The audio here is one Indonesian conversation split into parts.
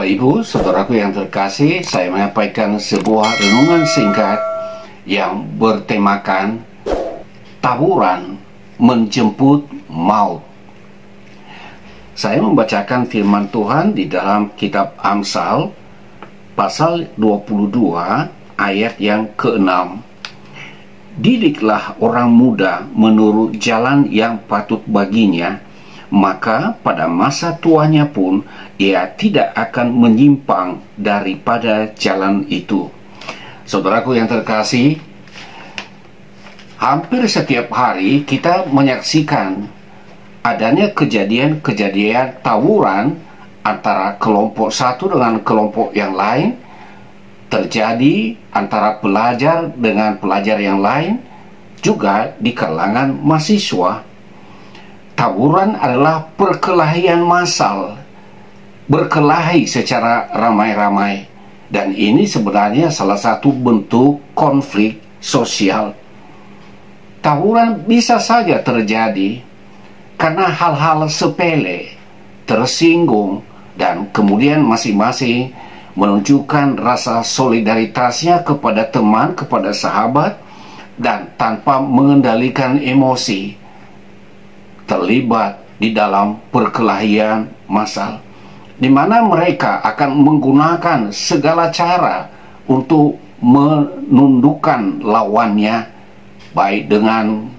Bapak Ibu, saudaraku yang terkasih, saya menyampaikan sebuah renungan singkat yang bertemakan tawuran menjemput maut. Saya membacakan firman Tuhan di dalam kitab Amsal pasal 22 ayat yang ke-6. Didiklah orang muda menurut jalan yang patut baginya, maka pada masa tuanya pun ia tidak akan menyimpang daripada jalan itu. Saudaraku yang terkasih, hampir setiap hari kita menyaksikan adanya kejadian-kejadian tawuran antara kelompok satu dengan kelompok yang lain, terjadi antara pelajar dengan pelajar yang lain, juga di kalangan mahasiswa. Tawuran adalah perkelahian massal, berkelahi secara ramai-ramai, dan ini sebenarnya salah satu bentuk konflik sosial. Tawuran bisa saja terjadi karena hal-hal sepele, tersinggung, dan kemudian masing-masing menunjukkan rasa solidaritasnya kepada teman, kepada sahabat, dan tanpa mengendalikan emosi terlibat di dalam perkelahian massal, di mana mereka akan menggunakan segala cara untuk menundukkan lawannya, baik dengan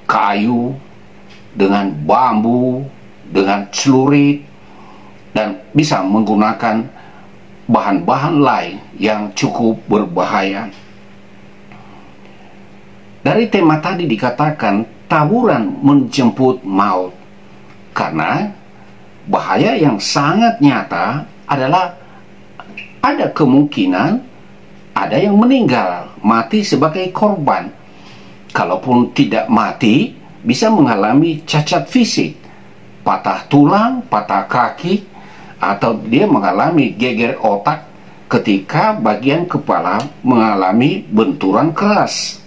kayu, dengan bambu, dengan celurit, dan bisa menggunakan bahan-bahan lain yang cukup berbahaya. Dari tema tadi dikatakan tawuran menjemput maut, karena bahaya yang sangat nyata adalah ada kemungkinan ada yang meninggal, mati sebagai korban. Kalaupun tidak mati, bisa mengalami cacat fisik, patah tulang, patah kaki, atau dia mengalami geger otak ketika bagian kepala mengalami benturan keras.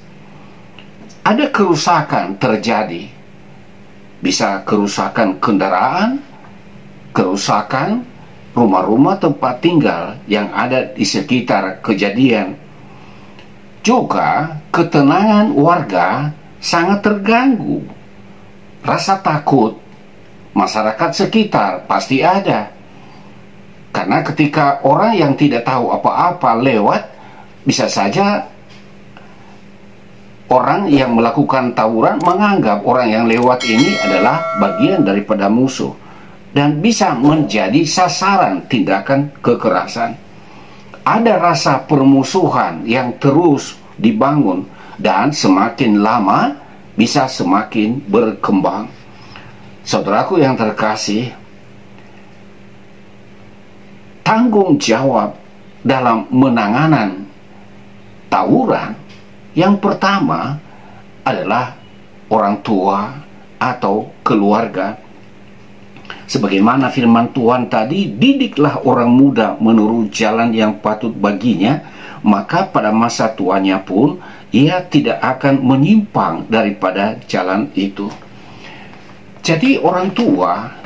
Ada kerusakan terjadi, bisa kerusakan kendaraan, kerusakan rumah-rumah tempat tinggal yang ada di sekitar kejadian. Juga ketenangan warga sangat terganggu. Rasa takut masyarakat sekitar pasti ada, karena ketika orang yang tidak tahu apa-apa lewat, bisa saja orang yang melakukan tawuran menganggap orang yang lewat ini adalah bagian daripada musuh, dan bisa menjadi sasaran tindakan kekerasan. Ada rasa permusuhan yang terus dibangun, dan semakin lama bisa semakin berkembang. Saudaraku yang terkasih, tanggung jawab dalam menanganan tawuran yang pertama adalah orang tua atau keluarga. Sebagaimana firman Tuhan tadi, didiklah orang muda menurut jalan yang patut baginya, maka pada masa tuanya pun ia tidak akan menyimpang daripada jalan itu. Jadi orang tua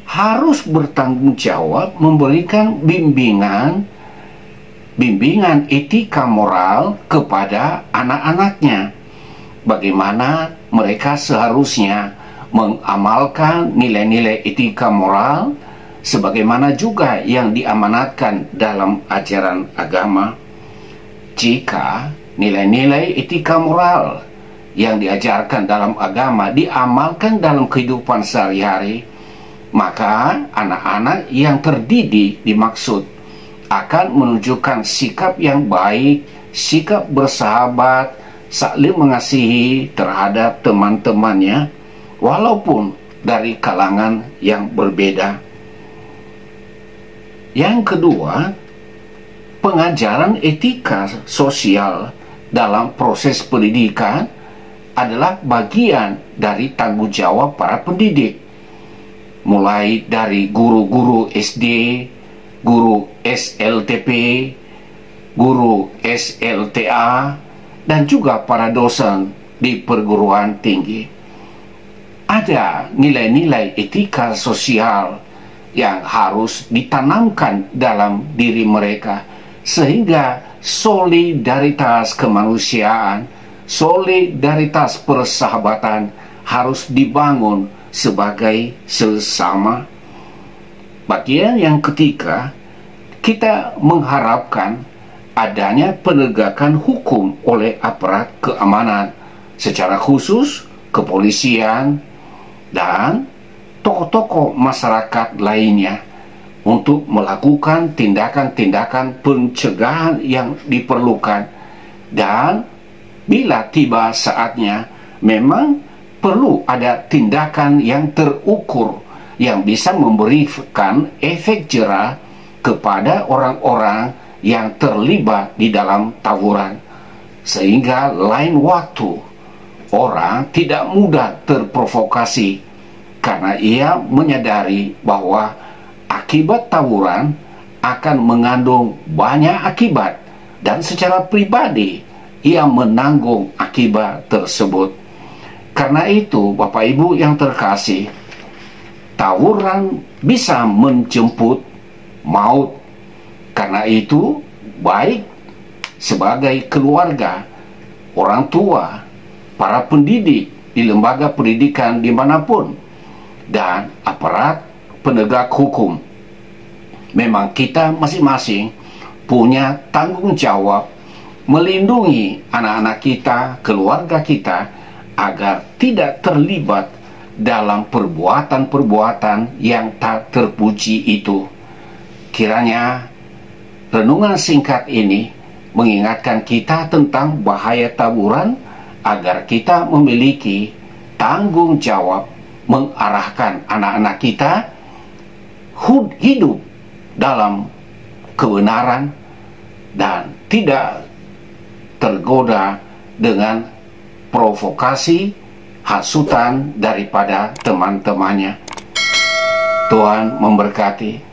harus bertanggung jawab memberikan bimbingan etika moral kepada anak-anaknya. Bagaimana mereka seharusnya mengamalkan nilai-nilai etika moral sebagaimana juga yang diamanatkan dalam ajaran agama. Jika nilai-nilai etika moral yang diajarkan dalam agama diamalkan dalam kehidupan sehari-hari, maka anak-anak yang terdidik dimaksud akan menunjukkan sikap yang baik, sikap bersahabat, saling mengasihi terhadap teman-temannya, walaupun dari kalangan yang berbeda. Yang kedua, pengajaran etika sosial dalam proses pendidikan adalah bagian dari tanggung jawab para pendidik, mulai dari guru-guru SD, guru SLTP, guru SLTA, dan juga para dosen di perguruan tinggi. Ada nilai-nilai etika sosial yang harus ditanamkan dalam diri mereka, sehingga solidaritas kemanusiaan, solidaritas persahabatan harus dibangun sebagai sesama. Bagian yang ketiga, kita mengharapkan adanya penegakan hukum oleh aparat keamanan, secara khusus kepolisian dan tokoh-tokoh masyarakat lainnya, untuk melakukan tindakan-tindakan pencegahan yang diperlukan. Dan bila tiba saatnya, memang perlu ada tindakan yang terukur yang bisa memberikan efek jera kepada orang-orang yang terlibat di dalam tawuran, sehingga lain waktu orang tidak mudah terprovokasi karena ia menyadari bahwa akibat tawuran akan mengandung banyak akibat, dan secara pribadi ia menanggung akibat tersebut. Karena itu, Bapak Ibu yang terkasih, tawuran bisa menjemput maut. Karena itu, baik sebagai keluarga, orang tua, para pendidik di lembaga pendidikan dimanapun, dan aparat penegak hukum, memang kita masing-masing punya tanggung jawab melindungi anak-anak kita, keluarga kita, agar tidak terlibat dalam perbuatan-perbuatan yang tak terpuji itu. Kiranya renungan singkat ini mengingatkan kita tentang bahaya tawuran, agar kita memiliki tanggung jawab mengarahkan anak-anak kita hidup dalam kebenaran dan tidak tergoda dengan provokasi, hasutan daripada teman-temannya. Tuhan memberkati.